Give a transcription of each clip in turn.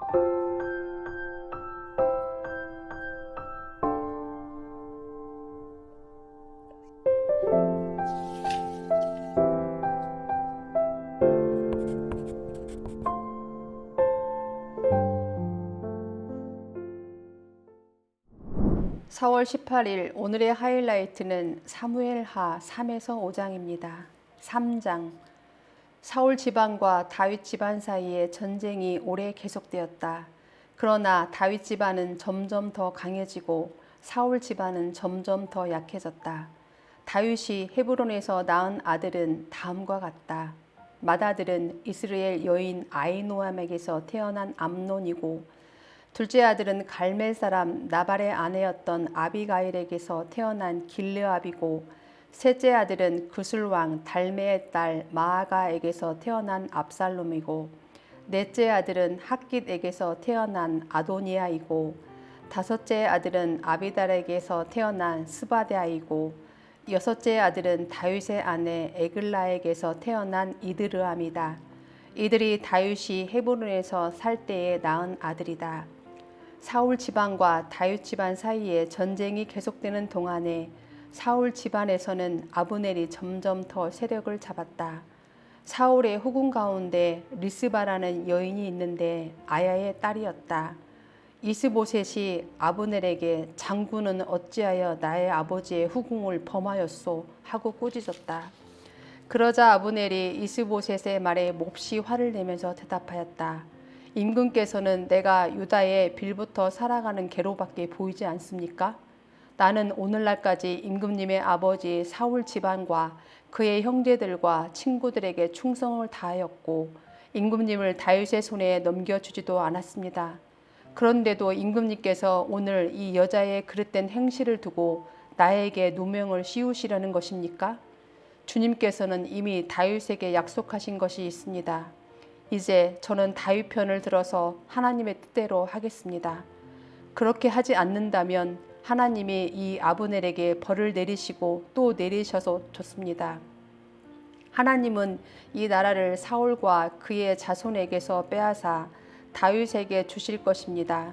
(4월 18일) 오늘의 하이라이트는 사무엘하 3에서 5장입니다. 3장. 사울 집안과 다윗 집안 사이에 전쟁이 오래 계속되었다. 그러나 다윗 집안은 점점 더 강해지고 사울 집안은 점점 더 약해졌다. 다윗이 헤브론에서 낳은 아들은 다음과 같다. 맏아들은 이스라엘 여인 아히노암에게서 태어난 암논이고, 둘째 아들은 갈멜 사람 나발의 아내였던 아비가일에게서 태어난 길르압이고, 셋째 아들은 구슬 왕 달메의 딸 마아가에게서 태어난 압살롬이고, 넷째 아들은 핫깃에게서 태어난 아도니아이고, 다섯째 아들은 아비달에게서 태어난 스바데아이고, 여섯째 아들은 다윗의 아내 에글라에게서 태어난 이드르암이다. 이들이 다윗이 헤브론에서 살 때에 낳은 아들이다. 사울 집안과 다윗 집안 사이에 전쟁이 계속되는 동안에 사울 집안에서는 아브넬이 점점 더 세력을 잡았다. 사울의 후궁 가운데 리스바라는 여인이 있는데 아야의 딸이었다. 이스보셋이 아브넬에게 장군은 어찌하여 나의 아버지의 후궁을 범하였소 하고 꾸짖었다. 그러자 아브넬이 이스보셋의 말에 몹시 화를 내면서 대답하였다. 임금께서는 내가 유다의 빌부터 살아가는 개로밖에 보이지 않습니까? 나는 오늘날까지 임금님의 아버지 사울 집안과 그의 형제들과 친구들에게 충성을 다하였고, 임금님을 다윗의 손에 넘겨주지도 않았습니다. 그런데도 임금님께서 오늘 이 여자의 그릇된 행실을 두고 나에게 누명을 씌우시려는 것입니까? 주님께서는 이미 다윗에게 약속하신 것이 있습니다. 이제 저는 다윗 편을 들어서 하나님의 뜻대로 하겠습니다. 그렇게 하지 않는다면 하나님이 이 아브넬에게 벌을 내리시고 또 내리셔서 좋습니다. 하나님은 이 나라를 사울과 그의 자손에게서 빼앗아 다윗에게 주실 것입니다.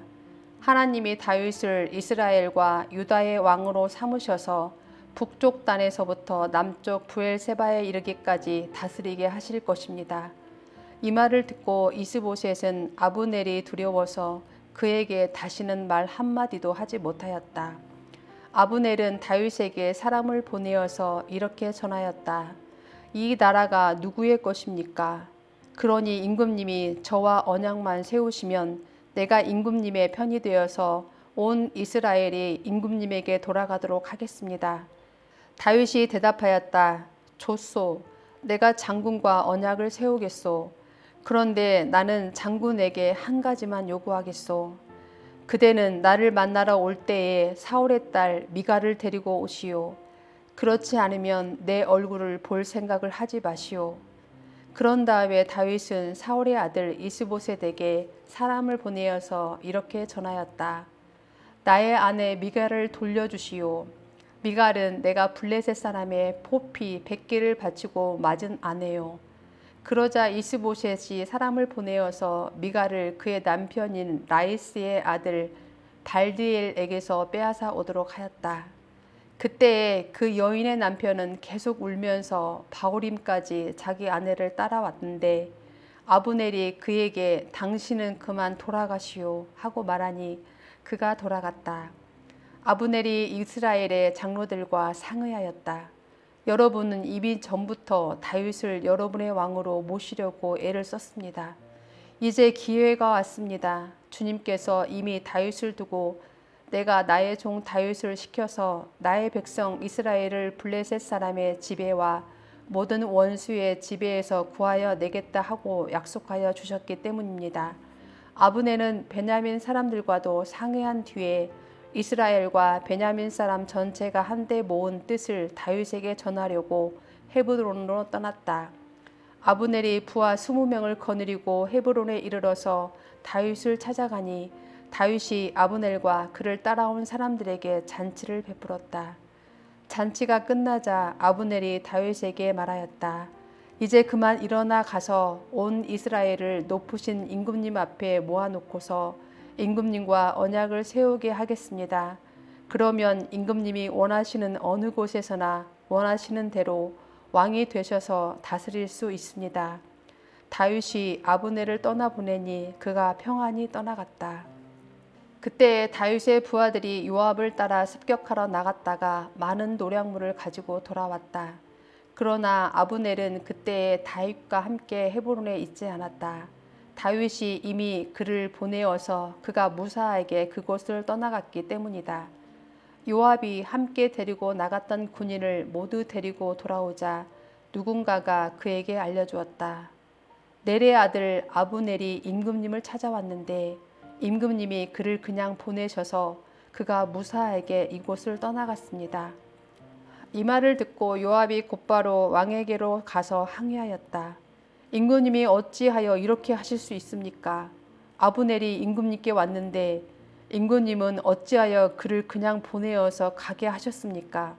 하나님이 다윗을 이스라엘과 유다의 왕으로 삼으셔서 북쪽 단에서부터 남쪽 부엘세바에 이르기까지 다스리게 하실 것입니다. 이 말을 듣고 이스보셋은 아브넬이 두려워서 그에게 다시는 말 한마디도 하지 못하였다. 아브넬은 다윗에게 사람을 보내어서 이렇게 전하였다. 이 나라가 누구의 것입니까? 그러니 임금님이 저와 언약만 세우시면 내가 임금님의 편이 되어서 온 이스라엘이 임금님에게 돌아가도록 하겠습니다. 다윗이 대답하였다. 좋소. 내가 장군과 언약을 세우겠소. 그런데 나는 장군에게 한 가지만 요구하겠소. 그대는 나를 만나러 올 때에 사울의 딸 미갈을 데리고 오시오. 그렇지 않으면 내 얼굴을 볼 생각을 하지 마시오. 그런 다음에 다윗은 사울의 아들 이스보셋에게 사람을 보내어서 이렇게 전하였다. 나의 아내 미갈을 돌려주시오. 미갈은 내가 블레셋 사람의 포피 100개를 바치고 맞은 아내요. 그러자 이스보셋이 사람을 보내어서 미갈을 그의 남편인 라이스의 아들 발드엘에게서 빼앗아 오도록 하였다. 그때에 그 여인의 남편은 계속 울면서 바후림까지 자기 아내를 따라왔는데, 아브넬이 그에게 당신은 그만 돌아가시오 하고 말하니 그가 돌아갔다. 아브넬이 이스라엘의 장로들과 상의하였다. 여러분은 이미 전부터 다윗을 여러분의 왕으로 모시려고 애를 썼습니다. 이제 기회가 왔습니다. 주님께서 이미 다윗을 두고 내가 나의 종 다윗을 시켜서 나의 백성 이스라엘을 블레셋 사람의 지배와 모든 원수의 지배에서 구하여 내겠다 하고 약속하여 주셨기 때문입니다. 아브넬은 베냐민 사람들과도 상의한 뒤에 이스라엘과 베냐민 사람 전체가 한데 모은 뜻을 다윗에게 전하려고 헤브론으로 떠났다. 아브넬이 부하 20명을 거느리고 헤브론에 이르러서 다윗을 찾아가니 다윗이 아브넬과 그를 따라온 사람들에게 잔치를 베풀었다. 잔치가 끝나자 아브넬이 다윗에게 말하였다. 이제 그만 일어나 가서 온 이스라엘을 높으신 임금님 앞에 모아놓고서 임금님과 언약을 세우게 하겠습니다. 그러면 임금님이 원하시는 어느 곳에서나 원하시는 대로 왕이 되셔서 다스릴 수 있습니다. 다윗이 아브넬을 떠나보내니 그가 평안히 떠나갔다. 그때 다윗의 부하들이 요압을 따라 습격하러 나갔다가 많은 노량물을 가지고 돌아왔다. 그러나 아브넬은 그때 다윗과 함께 헤브론에 있지 않았다. 다윗이 이미 그를 보내어서 그가 무사하게 그곳을 떠나갔기 때문이다. 요압이 함께 데리고 나갔던 군인을 모두 데리고 돌아오자 누군가가 그에게 알려주었다. 넬의 아들 아브넬이 임금님을 찾아왔는데 임금님이 그를 그냥 보내셔서 그가 무사하게 이곳을 떠나갔습니다. 이 말을 듣고 요압이 곧바로 왕에게로 가서 항의하였다. 임금님이 어찌하여 이렇게 하실 수 있습니까? 아브넬이 임금님께 왔는데 임금님은 어찌하여 그를 그냥 보내어서 가게 하셨습니까?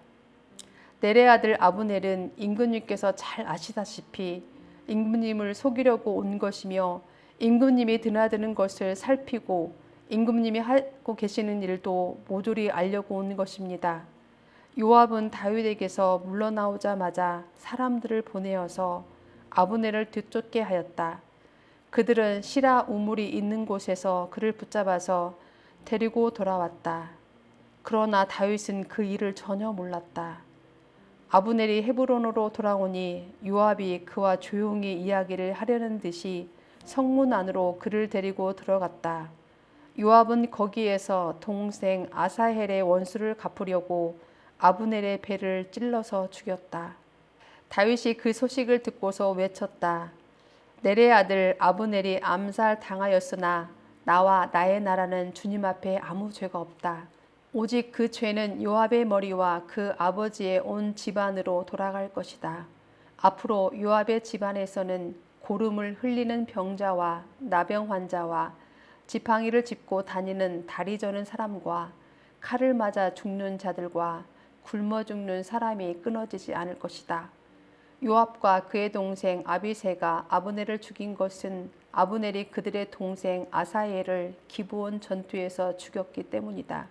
넬의 아들 아브넬은 임금님께서 잘 아시다시피 임금님을 속이려고 온 것이며 임금님이 드나드는 것을 살피고 임금님이 하고 계시는 일도 모조리 알려고 온 것입니다. 요압은 다윗에게서 물러나오자마자 사람들을 보내어서 아브넬을 뒤쫓게 하였다. 그들은 시라 우물이 있는 곳에서 그를 붙잡아서 데리고 돌아왔다. 그러나 다윗은 그 일을 전혀 몰랐다. 아브넬이 헤브론으로 돌아오니 요압이 그와 조용히 이야기를 하려는 듯이 성문 안으로 그를 데리고 들어갔다. 요압은 거기에서 동생 아사헬의 원수를 갚으려고 아브넬의 배를 찔러서 죽였다. 다윗이 그 소식을 듣고서 외쳤다. 넬의 아들 아브넬이 암살당하였으나 나와 나의 나라는 주님 앞에 아무 죄가 없다. 오직 그 죄는 요압의 머리와 그 아버지의 온 집안으로 돌아갈 것이다. 앞으로 요압의 집안에서는 고름을 흘리는 병자와 나병 환자와 지팡이를 짚고 다니는 다리 저는 사람과 칼을 맞아 죽는 자들과 굶어 죽는 사람이 끊어지지 않을 것이다. 요압과 그의 동생 아비새가 아브넬을 죽인 것은 아브넬이 그들의 동생 아사헬을 기브온 전투에서 죽였기 때문이다.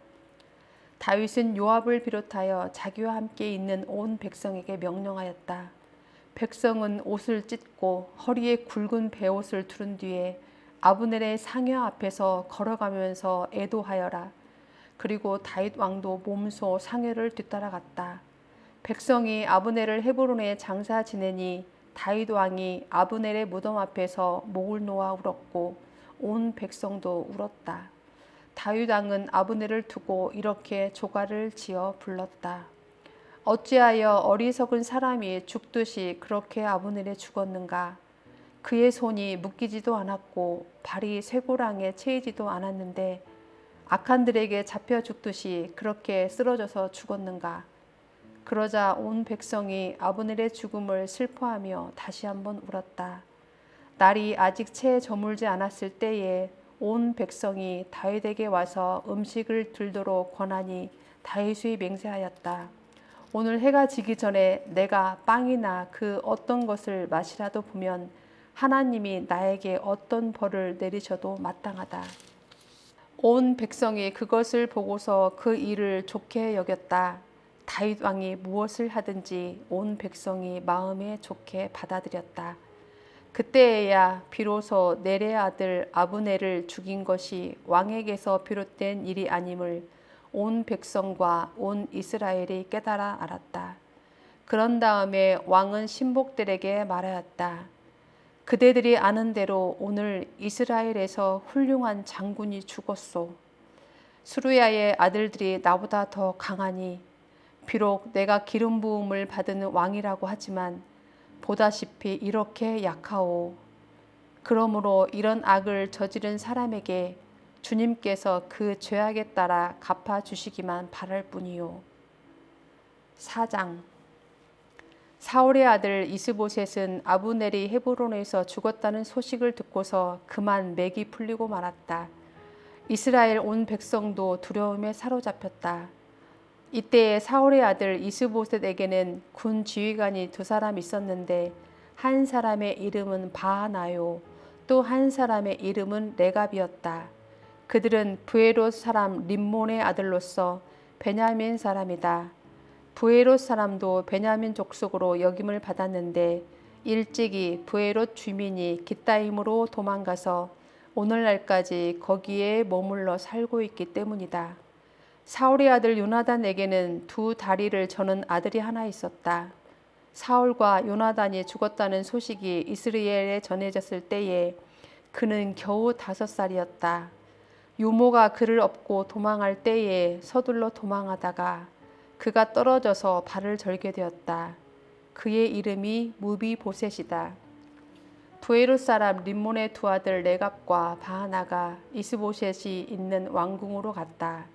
다윗은 요압을 비롯하여 자기와 함께 있는 온 백성에게 명령하였다. 백성은 옷을 찢고 허리에 굵은 베옷을 두른 뒤에 아브넬의 상여 앞에서 걸어가면서 애도하여라. 그리고 다윗 왕도 몸소 상여를 뒤따라갔다. 백성이 아브넬을 헤브론에 장사 지내니 다윗 왕이 아브넬의 무덤 앞에서 목을 놓아 울었고 온 백성도 울었다. 다윗 왕은 아브넬을 두고 이렇게 조가를 지어 불렀다. 어찌하여 어리석은 사람이 죽듯이 그렇게 아브넬이 죽었는가? 그의 손이 묶이지도 않았고 발이 쇠고랑에 채이지도 않았는데 악한들에게 잡혀 죽듯이 그렇게 쓰러져서 죽었는가? 그러자 온 백성이 아브넬의 죽음을 슬퍼하며 다시 한번 울었다. 날이 아직 채 저물지 않았을 때에 온 백성이 다윗에게 와서 음식을 들도록 권하니 다윗이 맹세하였다. 오늘 해가 지기 전에 내가 빵이나 그 어떤 것을 마시라도 보면 하나님이 나에게 어떤 벌을 내리셔도 마땅하다. 온 백성이 그것을 보고서 그 일을 좋게 여겼다. 다윗 왕이 무엇을 하든지 온 백성이 마음에 좋게 받아들였다. 그때에야 비로소 넬의 아들 아브넬을 죽인 것이 왕에게서 비롯된 일이 아님을 온 백성과 온 이스라엘이 깨달아 알았다. 그런 다음에 왕은 신복들에게 말하였다. 그대들이 아는 대로 오늘 이스라엘에서 훌륭한 장군이 죽었소. 수루야의 아들들이 나보다 더 강하니 비록 내가 기름 부음을 받은 왕이라고 하지만 보다시피 이렇게 약하오. 그러므로 이런 악을 저지른 사람에게 주님께서 그 죄악에 따라 갚아주시기만 바랄 뿐이요. 4장. 사울의 아들 이스보셋은 아브넬이 헤브론에서 죽었다는 소식을 듣고서 그만 맥이 풀리고 말았다. 이스라엘 온 백성도 두려움에 사로잡혔다. 이때에 사울의 아들 이스보셋에게는 군 지휘관이 2사람 있었는데 한 사람의 이름은 바하나요. 또 한 사람의 이름은 레갑이었다. 그들은 브에롯 사람 림몬의 아들로서 베냐민 사람이다. 브에롯 사람도 베냐민 족속으로 역임을 받았는데 일찍이 브에롯 주민이 깃다임으로 도망가서 오늘날까지 거기에 머물러 살고 있기 때문이다. 사울의 아들 요나단에게는 두 다리를 저는 아들이 하나 있었다. 사울과 요나단이 죽었다는 소식이 이스라엘에 전해졌을 때에 그는 겨우 5살이었다. 유모가 그를 업고 도망할 때에 서둘러 도망하다가 그가 떨어져서 발을 절게 되었다. 그의 이름이 무비보셋이다. 브에롯 사람 림몬의 두 아들 레갑과 바하나가 이스보셋이 있는 왕궁으로 갔다.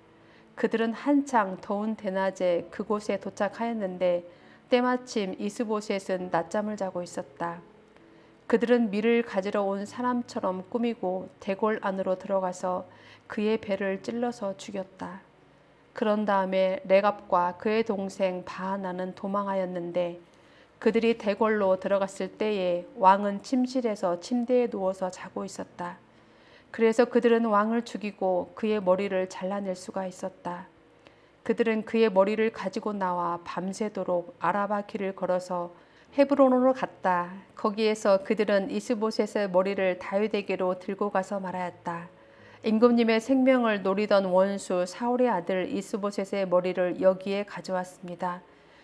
그들은 한창 더운 대낮에 그곳에 도착하였는데 때마침 이스보셋은 낮잠을 자고 있었다. 그들은 밀을 가지러 온 사람처럼 꾸미고 대궐 안으로 들어가서 그의 배를 찔러서 죽였다. 그런 다음에 레갑과 그의 동생 바하나는 도망하였는데 그들이 대궐로 들어갔을 때에 왕은 침실에서 침대에 누워서 자고 있었다. 그래서 그들은 왕을 죽이고 그의 머리를 잘라낼 수가 있었다. 그들은 그의 머리를 가지고 나와 밤새도록 아라바 길을 걸어서 헤브론으로 갔다. 거기에서 그들은 이스보셋의 머리를 다윗에게로 들고 가서 말하였다. 임금님의 생명을 노리던 원수 사울의 아들 이스보셋의 머리를 여기에 가져왔습니다.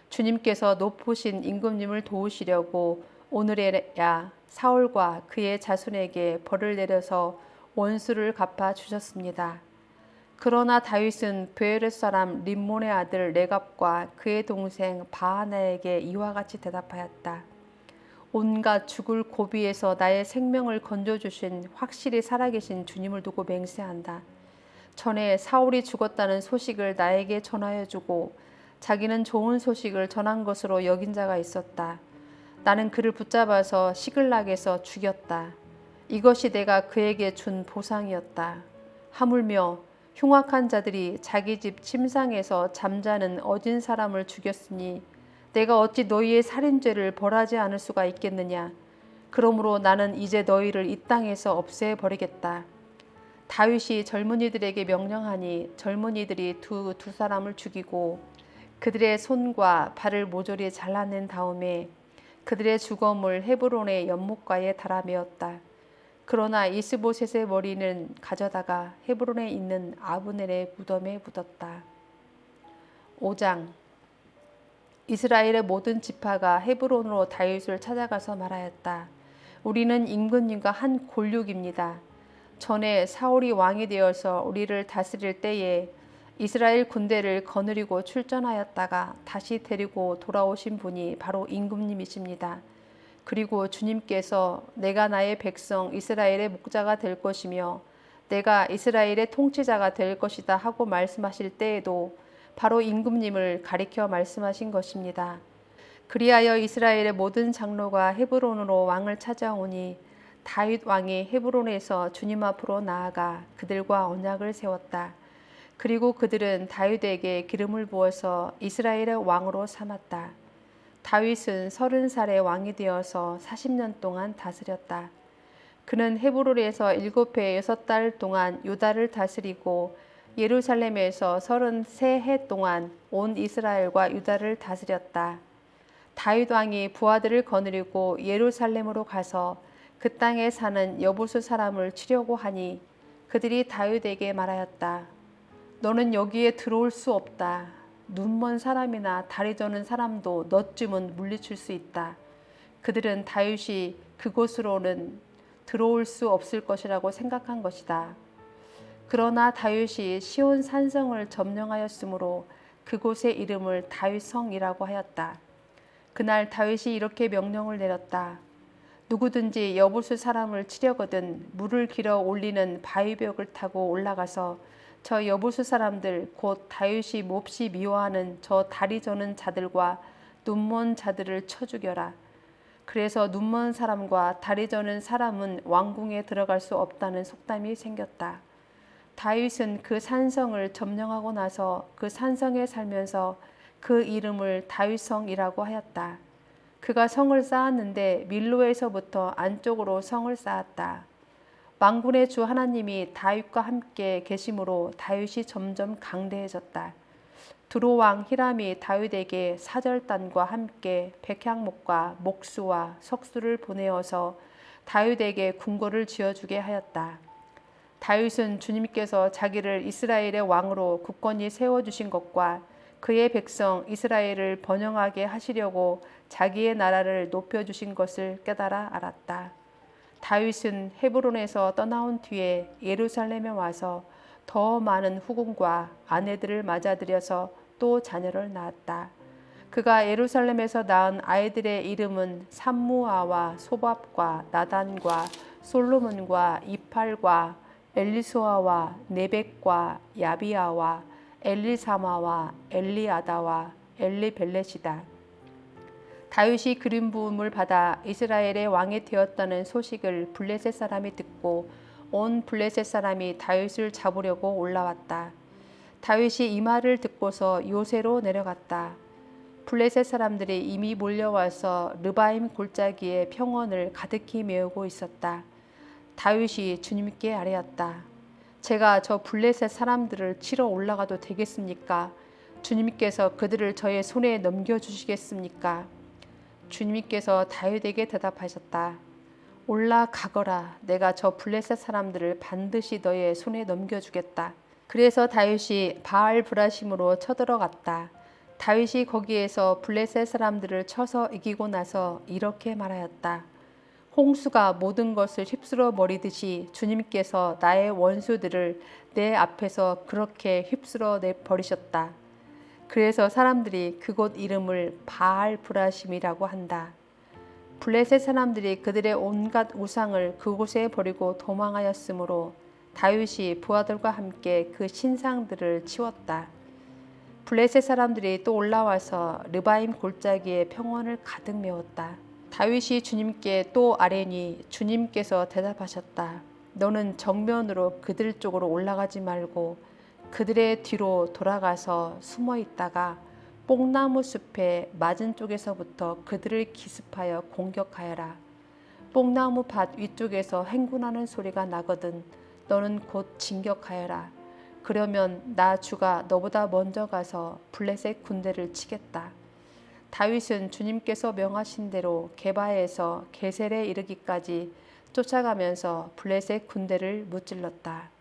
주님께서 높으신 임금님을 도우시려고 오늘에야 사울과 그의 자손에게 벌을 내려서 원수를 갚아 주셨습니다. 그러나 다윗은 브에롯 사람 림몬의 아들 레갑과 그의 동생 바하나에게 이와 같이 대답하였다. 온갖 죽을 고비에서 나의 생명을 건져주신 확실히 살아계신 주님을 두고 맹세한다. 전에 사울이 죽었다는 소식을 나에게 전하여주고 자기는 좋은 소식을 전한 것으로 여긴 자가 있었다. 나는 그를 붙잡아서 시글락에서 죽였다. 이것이 내가 그에게 준 보상이었다. 하물며 흉악한 자들이 자기 집 침상에서 잠자는 어진 사람을 죽였으니 내가 어찌 너희의 살인죄를 벌하지 않을 수가 있겠느냐. 그러므로 나는 이제 너희를 이 땅에서 없애버리겠다. 다윗이 젊은이들에게 명령하니 젊은이들이 두 사람을 죽이고 그들의 손과 발을 모조리 잘라낸 다음에 그들의 주검을 헤브론의 연못가에 달아메었다. 그러나 이스보셋의 머리는 가져다가 헤브론에 있는 아브넬의 무덤에 묻었다. 5장. 이스라엘의 모든 지파가 헤브론으로 다윗을 찾아가서 말하였다. 우리는 임금님과 한 골육입니다. 전에 사울이 왕이 되어서 우리를 다스릴 때에 이스라엘 군대를 거느리고 출전하였다가 다시 데리고 돌아오신 분이 바로 임금님이십니다. 그리고 주님께서 내가 나의 백성 이스라엘의 목자가 될 것이며 내가 이스라엘의 통치자가 될 것이다 하고 말씀하실 때에도 바로 임금님을 가리켜 말씀하신 것입니다. 그리하여 이스라엘의 모든 장로가 헤브론으로 왕을 찾아오니 다윗 왕이 헤브론에서 주님 앞으로 나아가 그들과 언약을 세웠다. 그리고 그들은 다윗에게 기름을 부어서 이스라엘의 왕으로 삼았다. 다윗은 30살에 왕이 되어서 40년 동안 다스렸다. 그는 헤브론에서 7해 6달 동안 유다를 다스리고 예루살렘에서 33해 동안 온 이스라엘과 유다를 다스렸다. 다윗 왕이 부하들을 거느리고 예루살렘으로 가서 그 땅에 사는 여부수 사람을 치려고 하니 그들이 다윗에게 말하였다. 너는 여기에 들어올 수 없다. 눈먼 사람이나 다리 저는 사람도 너쯤은 물리칠 수 있다. 그들은 다윗이 그곳으로는 들어올 수 없을 것이라고 생각한 것이다. 그러나 다윗이 시온 산성을 점령하였으므로 그곳의 이름을 다윗성이라고 하였다. 그날 다윗이 이렇게 명령을 내렸다. 누구든지 여부수 사람을 치려거든 물을 길어 올리는 바위벽을 타고 올라가서 저 여부수 사람들 곧 다윗이 몹시 미워하는 저 다리 저는 자들과 눈먼 자들을 쳐 죽여라. 그래서 눈먼 사람과 다리 저는 사람은 왕궁에 들어갈 수 없다는 속담이 생겼다. 다윗은 그 산성을 점령하고 나서 그 산성에 살면서 그 이름을 다윗성이라고 하였다. 그가 성을 쌓았는데 밀로에서부터 안쪽으로 성을 쌓았다. 만군의 주 하나님이 다윗과 함께 계심으로 다윗이 점점 강대해졌다. 두로 왕 히람이 다윗에게 사절단과 함께 백향목과 목수와 석수를 보내어서 다윗에게 궁궐을 지어주게 하였다. 다윗은 주님께서 자기를 이스라엘의 왕으로 굳건히 세워주신 것과 그의 백성 이스라엘을 번영하게 하시려고 자기의 나라를 높여주신 것을 깨달아 알았다. 다윗은 헤브론에서 떠나온 뒤에 예루살렘에 와서 더 많은 후궁과 아내들을 맞아들여서 또 자녀를 낳았다. 그가 예루살렘에서 낳은 아이들의 이름은 삼무아와 소밥과 나단과 솔로몬과 이팔과 엘리소아와 네벡과 야비아와 엘리사마와 엘리아다와 엘리벨렛이다. 다윗이 기름 부음을 받아 이스라엘의 왕이 되었다는 소식을 블레셋 사람이 듣고 온 블레셋 사람이 다윗을 잡으려고 올라왔다. 다윗이 이 말을 듣고서 요새로 내려갔다. 블레셋 사람들이 이미 몰려와서 르바임 골짜기에 평원을 가득히 메우고 있었다. 다윗이 주님께 아뢰었다. 제가 저 블레셋 사람들을 치러 올라가도 되겠습니까? 주님께서 그들을 저의 손에 넘겨주시겠습니까? 주님께서 다윗에게 대답하셨다. 올라가거라. 내가 저 블레셋 사람들을 반드시 너의 손에 넘겨주겠다. 그래서 다윗이 바알 브라심으로 쳐들어갔다. 다윗이 거기에서 블레셋 사람들을 쳐서 이기고 나서 이렇게 말하였다. 홍수가 모든 것을 휩쓸어 버리듯이 주님께서 나의 원수들을 내 앞에서 그렇게 휩쓸어 내 버리셨다. 그래서 사람들이 그곳 이름을 바알 브라심이라고 한다. 블레셋 사람들이 그들의 온갖 우상을 그곳에 버리고 도망하였으므로 다윗이 부하들과 함께 그 신상들을 치웠다. 블레셋 사람들이 또 올라와서 르바임 골짜기에 평원을 가득 메웠다. 다윗이 주님께 또 아뢰니 주님께서 대답하셨다. 너는 정면으로 그들 쪽으로 올라가지 말고 그들의 뒤로 돌아가서 숨어 있다가 뽕나무 숲의 맞은 쪽에서부터 그들을 기습하여 공격하여라. 뽕나무 밭 위쪽에서 행군하는 소리가 나거든 너는 곧 진격하여라. 그러면 나 주가 너보다 먼저 가서 블레셋 군대를 치겠다. 다윗은 주님께서 명하신 대로 게바에서 게셀에 이르기까지 쫓아가면서 블레셋 군대를 무찔렀다.